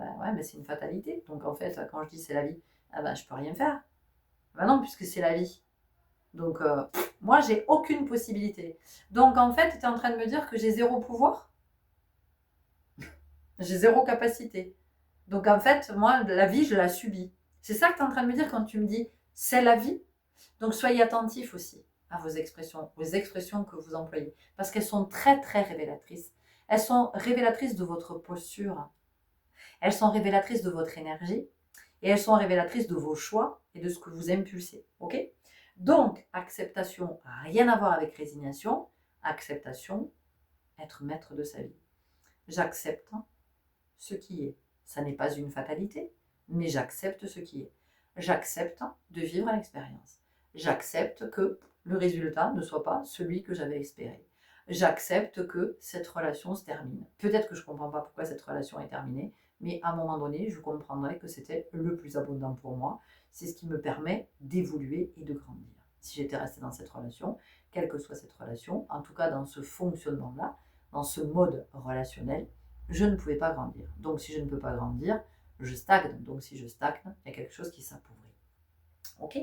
C'est une fatalité. Donc en fait, quand je dis c'est la vie, je peux rien faire. Non, puisque c'est la vie. Donc, moi, j'ai aucune possibilité. Donc, en fait, tu es en train de me dire que j'ai zéro pouvoir? J'ai zéro capacité. Donc, en fait, moi, la vie, je la subis. C'est ça que tu es en train de me dire quand tu me dis c'est la vie? Donc, soyez attentifs aussi à vos expressions que vous employez. Parce qu'elles sont très, très révélatrices. Elles sont révélatrices de votre posture. Elles sont révélatrices de votre énergie. Et elles sont révélatrices de vos choix et de ce que vous impulsez. Ok? Donc, acceptation, rien à voir avec résignation. Acceptation, être maître de sa vie. J'accepte ce qui est. Ça n'est pas une fatalité, mais j'accepte ce qui est. J'accepte de vivre l'expérience. J'accepte que le résultat ne soit pas celui que j'avais espéré. J'accepte que cette relation se termine. Peut-être que je ne comprends pas pourquoi cette relation est terminée, mais à un moment donné, je comprendrai que c'était le plus abondant pour moi. C'est ce qui me permet d'évoluer et de grandir. Si j'étais restée dans cette relation, quelle que soit cette relation, en tout cas dans ce fonctionnement-là, dans ce mode relationnel, je ne pouvais pas grandir. Donc si je ne peux pas grandir, je stagne. Donc si je stagne, il y a quelque chose qui s'appauvrit. Ok?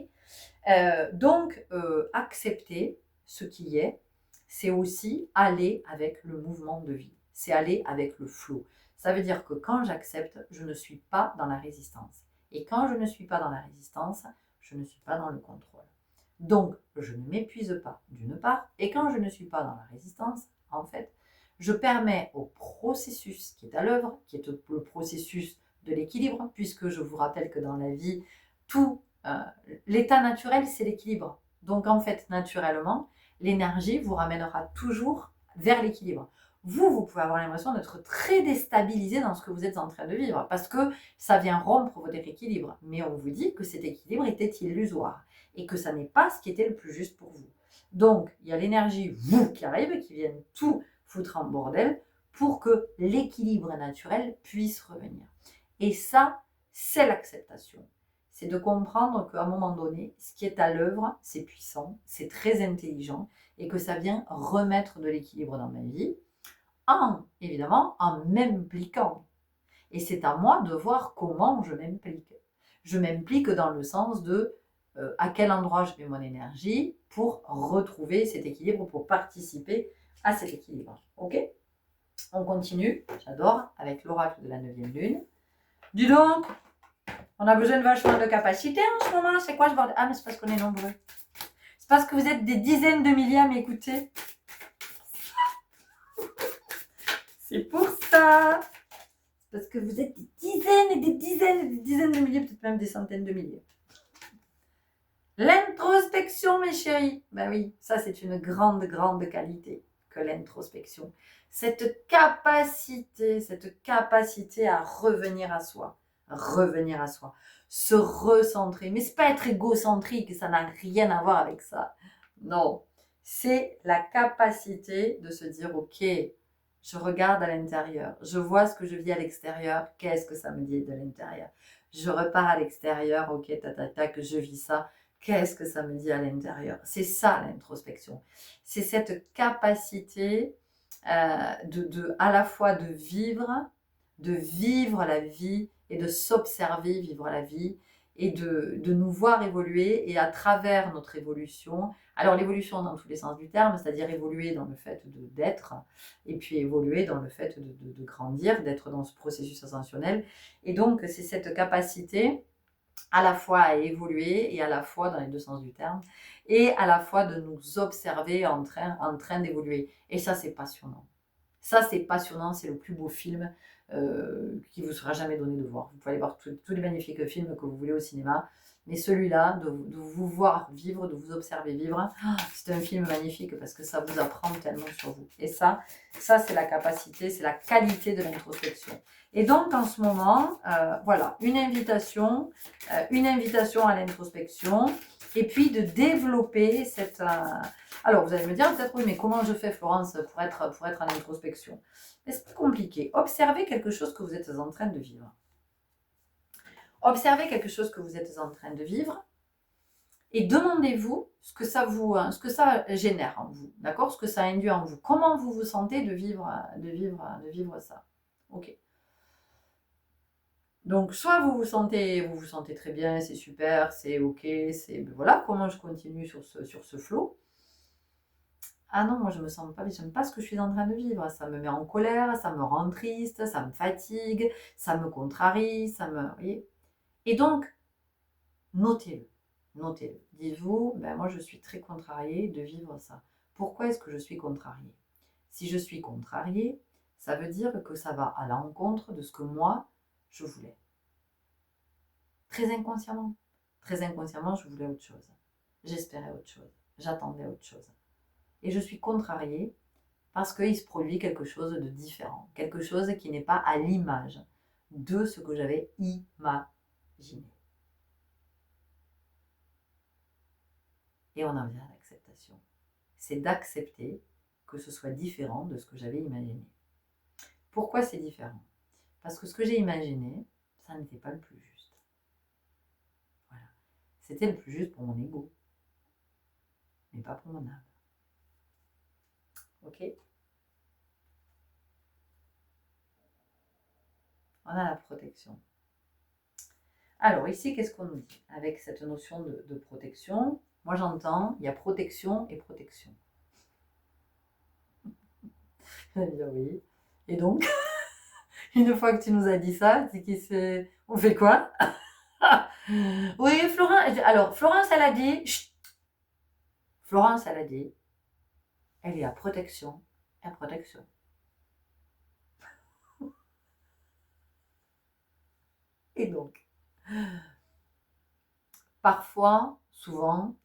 Accepter ce qui est, c'est aussi aller avec le mouvement de vie. C'est aller avec le flow. Ça veut dire que quand j'accepte, je ne suis pas dans la résistance. Et quand je ne suis pas dans la résistance, je ne suis pas dans le contrôle. Donc, je ne m'épuise pas d'une part. Et quand je ne suis pas dans la résistance, en fait, je permets au processus qui est à l'œuvre, qui est le processus de l'équilibre, puisque je vous rappelle que dans la vie, tout l'état naturel, c'est l'équilibre. Donc en fait, naturellement, l'énergie vous ramènera toujours vers l'équilibre. Vous pouvez avoir l'impression d'être très déstabilisé dans ce que vous êtes en train de vivre, parce que ça vient rompre votre équilibre. Mais on vous dit que cet équilibre était illusoire, et que ça n'est pas ce qui était le plus juste pour vous. Donc, il y a l'énergie, vous, qui arrive, qui vient tout foutre en bordel, pour que l'équilibre naturel puisse revenir. Et ça, c'est l'acceptation. C'est de comprendre qu'à un moment donné, ce qui est à l'œuvre, c'est puissant, c'est très intelligent, et que ça vient remettre de l'équilibre dans ma vie, évidemment, en m'impliquant. Et c'est à moi de voir comment je m'implique. Je m'implique dans le sens de à quel endroit je mets mon énergie pour retrouver cet équilibre, pour participer à cet équilibre. Ok? On continue, j'adore, avec l'oracle de la 9e lune. Dis donc, on a besoin de vachement de capacité en ce moment. C'est quoi ce bordel? Ah, mais c'est parce qu'on est nombreux. C'est parce que vous êtes des dizaines de milliers à m'écouter. C'est pour ça. C'est parce que vous êtes des dizaines et des dizaines et des dizaines de milliers, peut-être même des centaines de milliers. L'introspection, mes chéris. Ben oui, ça c'est une grande, grande qualité que l'introspection. Cette capacité à revenir à soi. Se recentrer. Mais c'est pas être égocentrique, ça n'a rien à voir avec ça. Non, c'est la capacité de se dire, ok, Je regarde à l'intérieur. Je vois ce que je vis à l'extérieur. Qu'est-ce que ça me dit de l'intérieur? Je repars à l'extérieur. Ok, que je vis ça. Qu'est-ce que ça me dit à l'intérieur? C'est ça l'introspection. C'est cette capacité à la fois de vivre la vie et de s'observer vivre la vie et de nous voir évoluer et à travers notre évolution. Alors l'évolution dans tous les sens du terme, c'est-à-dire évoluer dans le fait d'être et puis évoluer dans le fait de grandir, d'être dans ce processus ascensionnel. Et donc c'est cette capacité à la fois à évoluer et à la fois dans les deux sens du terme et à la fois de nous observer en train d'évoluer. Et ça c'est passionnant. Ça, c'est passionnant, c'est le plus beau film qui vous sera jamais donné de voir. Vous pouvez aller voir tous les magnifiques films que vous voulez au cinéma, mais celui-là, de vous voir vivre, de vous observer vivre, c'est un film magnifique parce que ça vous apprend tellement sur vous. Et ça c'est la capacité, c'est la qualité de l'introspection. Et donc, en ce moment, voilà, une invitation à l'introspection et puis de développer cette... Alors, vous allez me dire peut-être, oui, mais comment je fais, Florence, pour être en introspection? Mais c'est pas compliqué. Observez quelque chose que vous êtes en train de vivre. Observez quelque chose que vous êtes en train de vivre et demandez-vous ce que ça génère en vous, d'accord? Ce que ça induit en vous. Comment vous vous sentez de vivre ça? Ok. Donc, soit vous vous sentez très bien, c'est super, c'est ok, voilà, comment je continue sur ce flow. Ah non, moi je me sens pas bien, j'aime pas ce que je suis en train de vivre, ça me met en colère, ça me rend triste, ça me fatigue, ça me contrarie, vous voyez. Et donc, notez-le. Dites-vous, ben moi je suis très contrariée de vivre ça. Pourquoi est-ce que je suis contrariée? Si je suis contrariée, ça veut dire que ça va à l'encontre de ce que moi, je voulais. Très inconsciemment, je voulais autre chose. J'espérais autre chose. J'attendais autre chose. Et je suis contrariée parce qu'il se produit quelque chose de différent. Quelque chose qui n'est pas à l'image de ce que j'avais imaginé. Et on en vient à l'acceptation. C'est d'accepter que ce soit différent de ce que j'avais imaginé. Pourquoi c'est différent? Parce que ce que j'ai imaginé, ça n'était pas le plus juste. Voilà. C'était le plus juste pour mon ego, mais pas pour mon âme. Ok? On a la protection. Alors ici, qu'est-ce qu'on nous dit avec cette notion de protection? Moi j'entends, il y a protection et protection. Je vais dire oui. Et donc, une fois que tu nous as dit ça, c'est on fait quoi? Oui, Florence. Alors, Florence, elle a dit. Chut. Florence, elle a dit. Elle est à protection. À protection. Et donc, parfois, souvent,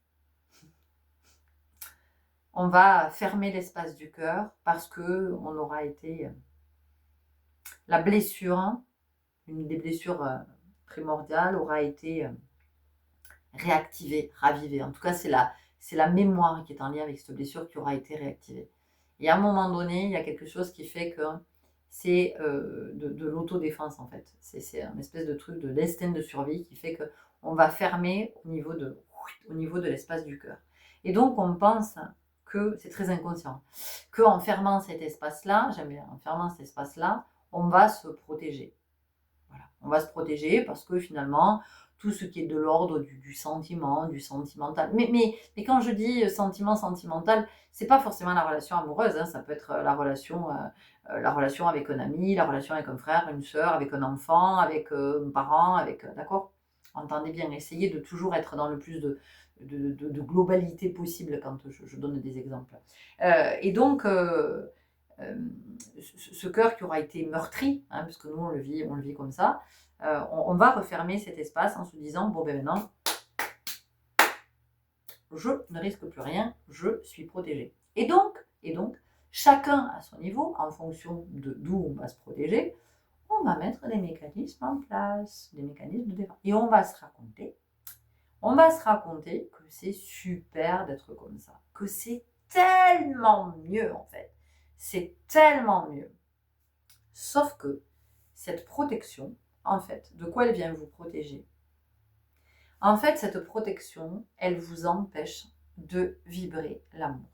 on va fermer l'espace du cœur parce que on aura été la blessure, une des blessures primordiales aura été réactivée, ravivée. En tout cas, c'est la mémoire qui est en lien avec cette blessure qui aura été réactivée. Et à un moment donné, il y a quelque chose qui fait que c'est de l'autodéfense en fait. C'est un espèce de truc de l'instinct de survie qui fait qu'on va fermer au niveau de l'espace du cœur. Et donc on pense que, c'est très inconscient, qu'en fermant cet espace-là, j'aime bien, en fermant cet espace-là, on va se protéger. Voilà. On va se protéger parce que finalement, tout ce qui est de l'ordre du sentiment, du sentimental. Mais quand je dis sentimental, c'est pas forcément la relation amoureuse, hein, ça peut être la relation avec un ami, la relation avec un frère, une soeur, avec un enfant, avec un parent, d'accord? Entendez bien, essayez de toujours être dans le plus de globalité possible quand je donne des exemples. Et donc, ce cœur qui aura été meurtri, hein, puisque nous on le vit comme ça, on va refermer cet espace en se disant, bon ben maintenant, je ne risque plus rien, je suis protégé. Et donc, chacun à son niveau, en fonction d'où on va se protéger, on va mettre des mécanismes en place, des mécanismes de défense. Et on va se raconter que c'est super d'être comme ça, que c'est tellement mieux en fait. c'est tellement mieux. Sauf que cette protection, en fait, de quoi elle vient vous protéger? En fait, cette protection, elle vous empêche de vibrer l'amour.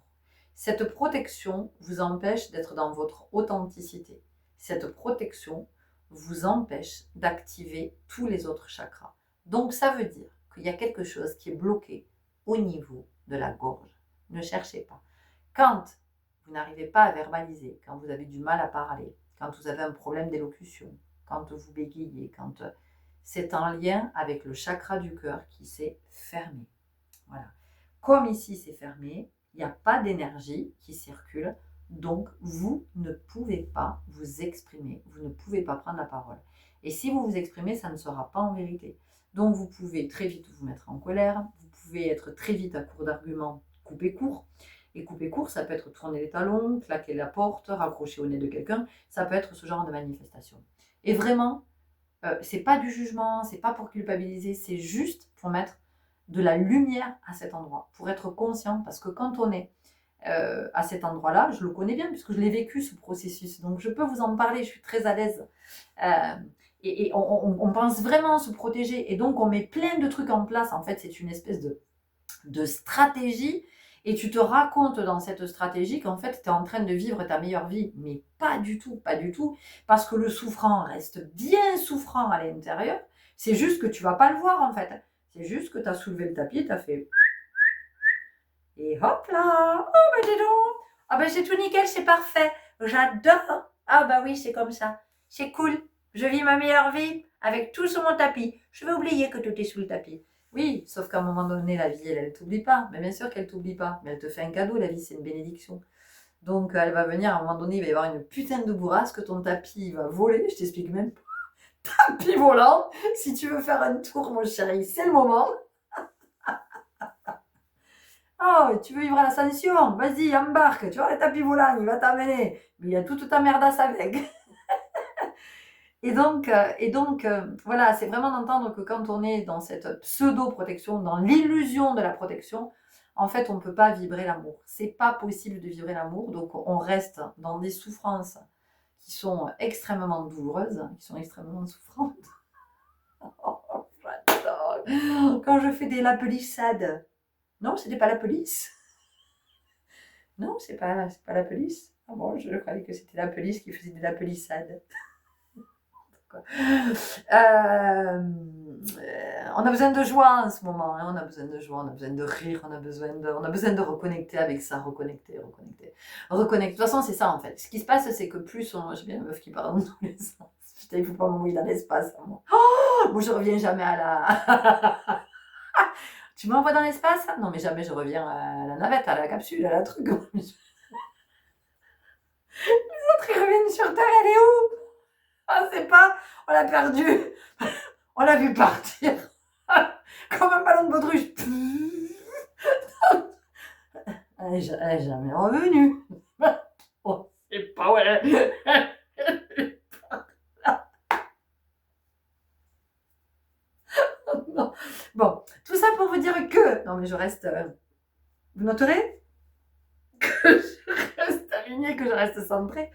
Cette protection vous empêche d'être dans votre authenticité. Cette protection vous empêche d'activer tous les autres chakras. Donc, ça veut dire qu'il y a quelque chose qui est bloqué au niveau de la gorge. Ne cherchez pas. Quand vous n'arrivez pas à verbaliser, quand vous avez du mal à parler, quand vous avez un problème d'élocution, quand vous bégayez, quand c'est en lien avec le chakra du cœur qui s'est fermé. Voilà. Comme ici c'est fermé, il n'y a pas d'énergie qui circule, donc vous ne pouvez pas vous exprimer, vous ne pouvez pas prendre la parole. Et si vous vous exprimez, ça ne sera pas en vérité. Donc vous pouvez très vite vous mettre en colère, vous pouvez être très vite à court d'arguments, couper court. Et couper court, ça peut être tourner les talons, claquer la porte, raccrocher au nez de quelqu'un, ça peut être ce genre de manifestation. Et vraiment, c'est pas du jugement, c'est pas pour culpabiliser, c'est juste pour mettre de la lumière à cet endroit, pour être conscient, parce que quand on est à cet endroit-là, je le connais bien puisque je l'ai vécu ce processus, donc je peux vous en parler, je suis très à l'aise. Et on pense vraiment se protéger, et donc on met plein de trucs en place. En fait, c'est une espèce de stratégie, et tu te racontes dans cette stratégie qu'en fait, tu es en train de vivre ta meilleure vie, mais pas du tout, parce que le souffrant reste bien souffrant à l'intérieur, c'est juste que tu vas pas le voir en fait. C'est juste que tu as soulevé le tapis, tu as fait... Et hop là! Oh ben dis donc! Ah ben c'est tout nickel, c'est parfait! J'adore! Ah bah oui, c'est comme ça. C'est cool. Je vis ma meilleure vie avec tout sur mon tapis. Je vais oublier que tout est sous le tapis. Oui, sauf qu'à un moment donné, la vie, elle t'oublie pas. Mais bien sûr qu'elle t'oublie pas. Mais elle te fait un cadeau, la vie, c'est une bénédiction. Donc elle va venir, à un moment donné, il va y avoir une putain de bourrasque, ton tapis va voler, je t'explique même pas. Tapis volant, si tu veux faire un tour, mon chéri, c'est le moment. Oh, tu veux vivre à l'ascension? Vas-y, embarque, tu vois, le tapis volant, il va t'amener. Mais il y a toute ta merdasse avec. Et donc, voilà, c'est vraiment d'entendre que quand on est dans cette pseudo-protection, dans l'illusion de la protection, en fait, on ne peut pas vibrer l'amour. C'est pas possible de vibrer l'amour, donc on reste dans des souffrances qui sont extrêmement douloureuses, qui sont extrêmement souffrantes. Oh, j'adore. Quand je fais des lapalissades. Non, c'était pas la police. Non, c'est pas la police. Ah bon, je croyais que c'était la police qui faisait des lapalissades. On a besoin de joie en ce moment, hein. On a besoin de joie, on a besoin de rire, on a besoin de reconnecter avec ça, reconnecter. De toute façon, c'est ça en fait. Ce qui se passe, c'est que plus on... J'ai bien une meuf qui parle dans tous les sens. Putain, il faut pas m'envoyer dans l'espace. Moi. Oh, moi, je reviens jamais à la... Tu m'envoies dans l'espace? Non, mais jamais je reviens à la navette, à la capsule, à la truc. Les autres, ils reviennent sur Terre, elle est où? Ah, c'est pas, on l'a perdu. On l'a vu partir. Comme un ballon de baudruche. Elle est jamais revenue. On sait pas où elle est. Non. Bon, tout ça pour vous dire que... Non, mais je reste... Vous noterez que je reste alignée, que je reste centrée.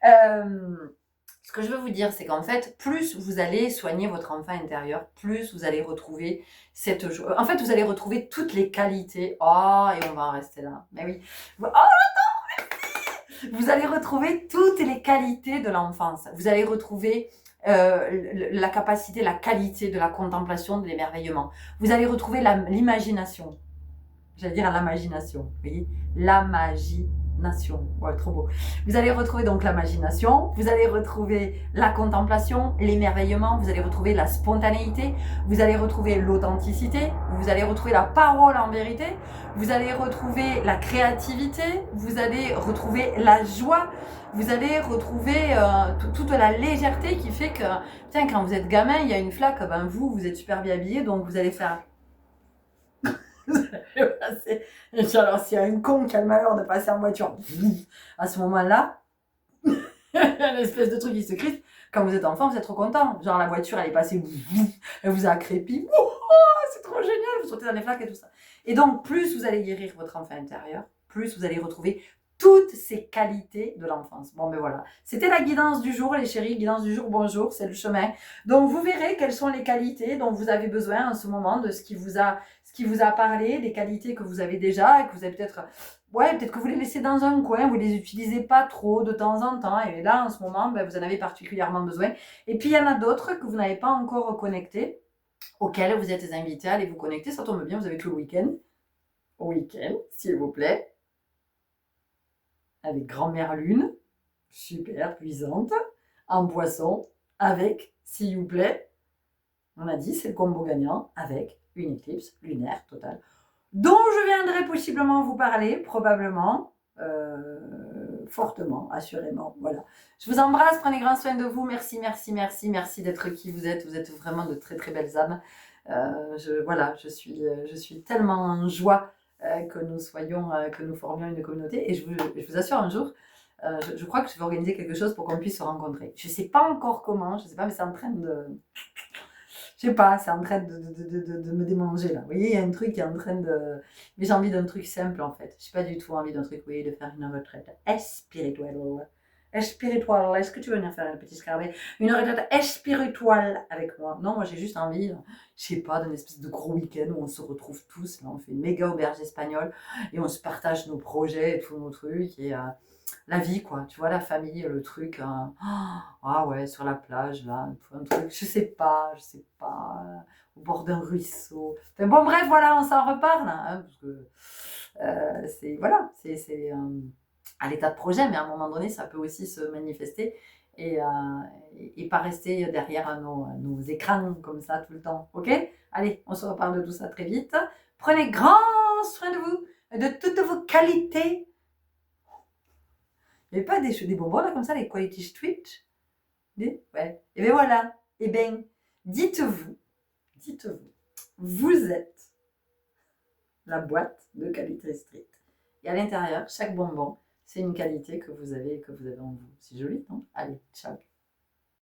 Ce que je veux vous dire, c'est qu'en fait, plus vous allez soigner votre enfant intérieur, plus vous allez retrouver cette joie. En fait, vous allez retrouver toutes les qualités. Oh, et on va en rester là. Mais oui. Oh, attends, vous allez retrouver toutes les qualités de l'enfance. Vous allez retrouver la capacité, la qualité de la contemplation, de l'émerveillement. Vous allez retrouver l'imagination. J'allais dire l'imagination. Vous voyez, la magie. Ouais, trop beau. Vous allez retrouver donc l'imagination, vous allez retrouver la contemplation, l'émerveillement, vous allez retrouver la spontanéité, vous allez retrouver l'authenticité, vous allez retrouver la parole en vérité, vous allez retrouver la créativité, vous allez retrouver la joie, vous allez retrouver toute la légèreté qui fait que, putain, quand vous êtes gamin, il y a une flaque, ben vous êtes super bien habillé, donc vous allez faire... Alors, s'il y a un con qui a le malheur de passer en voiture, à ce moment-là, une espèce de truc qui se crispe. Quand vous êtes enfant, vous êtes trop content. Genre, la voiture, elle est passée, elle vous a crépi. Oh, c'est trop génial, vous sautez dans les flaques et tout ça. Et donc, plus vous allez guérir votre enfant intérieur, plus vous allez retrouver toutes ces qualités de l'enfance. Bon, ben voilà. C'était la guidance du jour, les chéris. Guidance du jour, bonjour, c'est le chemin. Donc, vous verrez quelles sont les qualités dont vous avez besoin en ce moment, de ce qui vous a parlé, des qualités que vous avez déjà et que vous avez peut-être... Ouais, peut-être que vous les laissez dans un coin, vous les utilisez pas trop de temps en temps. Et là, en ce moment, ben, vous en avez particulièrement besoin. Et puis, il y en a d'autres que vous n'avez pas encore connectées, auxquelles vous êtes invités à aller vous connecter. Ça tombe bien, vous avez tout le week-end. Week-end, s'il vous plaît. Avec grand-mère lune, super puissante, en poisson, avec, s'il vous plaît, on a dit, c'est le combo gagnant, avec une éclipse lunaire totale, dont je viendrai possiblement vous parler, probablement, fortement, assurément, voilà. Je vous embrasse, prenez grand soin de vous, merci, merci, merci, merci d'être qui vous êtes vraiment de très très belles âmes. Je suis tellement en joie que nous formions une communauté, et je vous assure, un jour, je crois que je vais organiser quelque chose pour qu'on puisse se rencontrer. Je ne sais pas encore comment, je ne sais pas, mais c'est en train de... Je sais pas, c'est en train de me démanger là. Vous voyez, il y a un truc qui est en train de... Mais j'ai envie d'un truc simple en fait. Je n'ai pas du tout envie d'un truc, vous voyez, de faire une retraite spirituelle. Spirituelle, est-ce que tu veux venir faire un petit scarabée? Une retraite spirituelle avec moi? Non, moi j'ai juste envie, je sais pas, d'un espèce de gros week-end où on se retrouve tous, là, on fait une méga auberge espagnole et on se partage nos projets et tous nos trucs et la vie quoi, tu vois, la famille, le truc, ah ouais, sur la plage là, un truc, je sais pas, au bord d'un ruisseau. Enfin, bon bref, voilà, on s'en reparle, hein, parce que c'est voilà, c'est à l'état de projet, mais à un moment donné, ça peut aussi se manifester et pas rester derrière nos écrans comme ça tout le temps. Ok? Allez, on se reparle de tout ça très vite. Prenez grand soin de vous, de toutes vos qualités. Il n'y avait pas des bonbons là comme ça, les Quality Street? Ouais. Et bien voilà. Et bien, dites-vous, vous êtes la boîte de Quality Street. Et à l'intérieur, chaque bonbon, c'est une qualité que vous avez en vous. C'est joli, non? Allez, ciao.